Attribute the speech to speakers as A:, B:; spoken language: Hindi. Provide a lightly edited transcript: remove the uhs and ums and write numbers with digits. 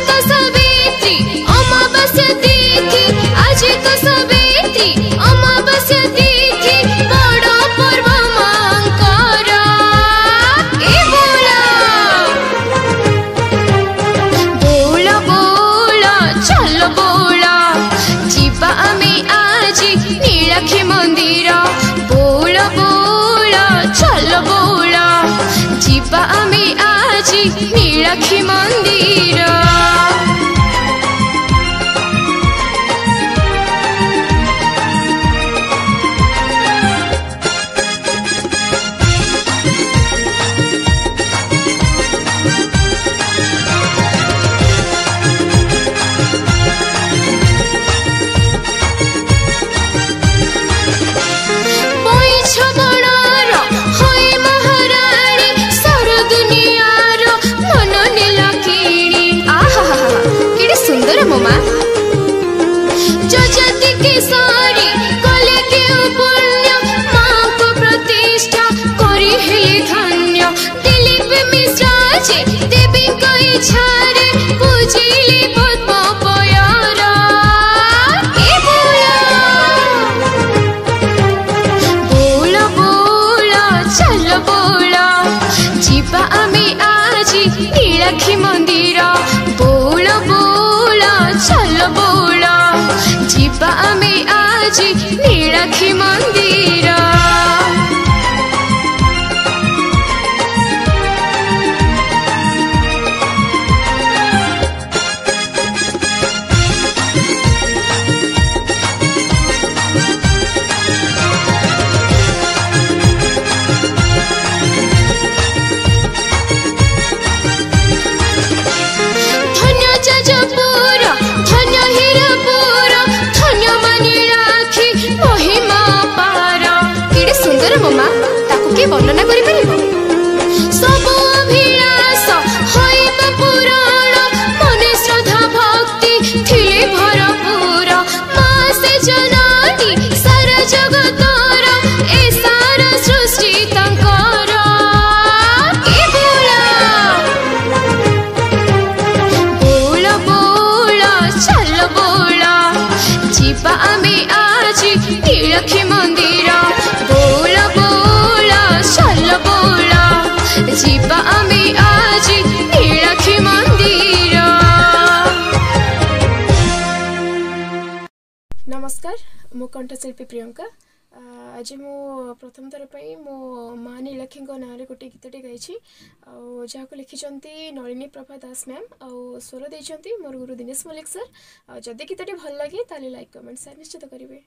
A: तो सावित्री अमावास्या तिथि आज तो सावित्री अमावास्या तिथि बड़ पर्व मांकर ए बोला बोला बोला चल बोला जीवा आमे आज नीलाक्षी मंदिर बोला बोला चल बोला जीवा आमे आज नीलाक्षी मंदिर मोमा जो जति के सारी कले के पुण्य माँ को प्रतिष्ठा करी हेले धन्य दिलीप मिश्रा जे देवी को इच्छा रे पूजिले पद्म पयार ए बोला बोला चल बोला जीवा आमे आज नीलाक्षी मंदिर बोला बोला चल बोला जीवा आमे आज नीलाक्षी मंदिर मोमा ताकू के वर्णना करि परिबो सब अभिलाष होइब पुराण मने श्रद्धा भक्ति थिले भरपूर माँ से जननी सारा जगतर ए सारा सृष्टि तंकर ए बोला बोला चल बोला जीवा आमे आज नीलाक्षी मंदिर बोला बोला चल बोला जीवा आमे आज नीलाक्षी मंदिर।
B: नमस्कार मो कंठशिल्पी प्रियंका आज मो प्रथम थर पर मो माँ नीलाक्षी ना गोटे गीतटे गाई जहाँ को लिखिं नलिनी प्रभा दास मैम आ स्वर देते मोर गुरु दिनेश मल्लिक सर जदि गीतटे भल लगे ताले लाइक कमेंट शेयर निश्चित करेंगे।